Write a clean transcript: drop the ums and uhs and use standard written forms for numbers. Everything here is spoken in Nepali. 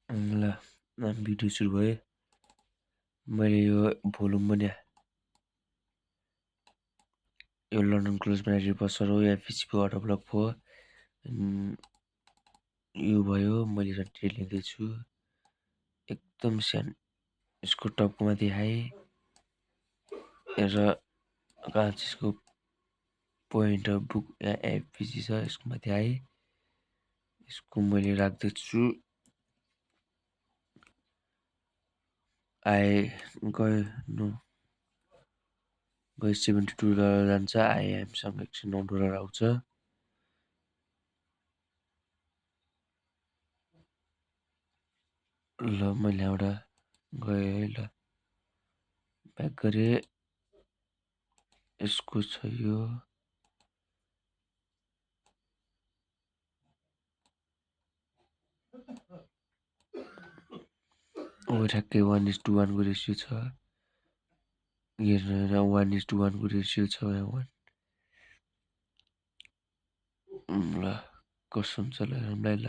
ल भिडियो सुरु भयो। मैले यो भोल्युम पनि यो लन्डन क्लोज ब्याट्री बसर हो या पिसीको अटो ब्लक भयो। यो भयो मैले रन्टी लिँदैछु एकदम सानो यसको टपको माथि हाई र कहाँ चाहिँ यसको पोइन्ट अफ बुक या एफपिसी छ यसको माथि हाई यसको मैले राख्दैछु आए गयो $72 जान्छ आइएमसँग एकछिन $9 आउँछ। ल मैले यहाँबाट गएँ है ल ब्याक गरेँ यसको छ यो ठ्याक्कै 1:1 को रेसियो छ। हेर्नु 1:1 को रेसियो छ यहाँ 1 ल कसो हुन्छ ल हामीलाई ल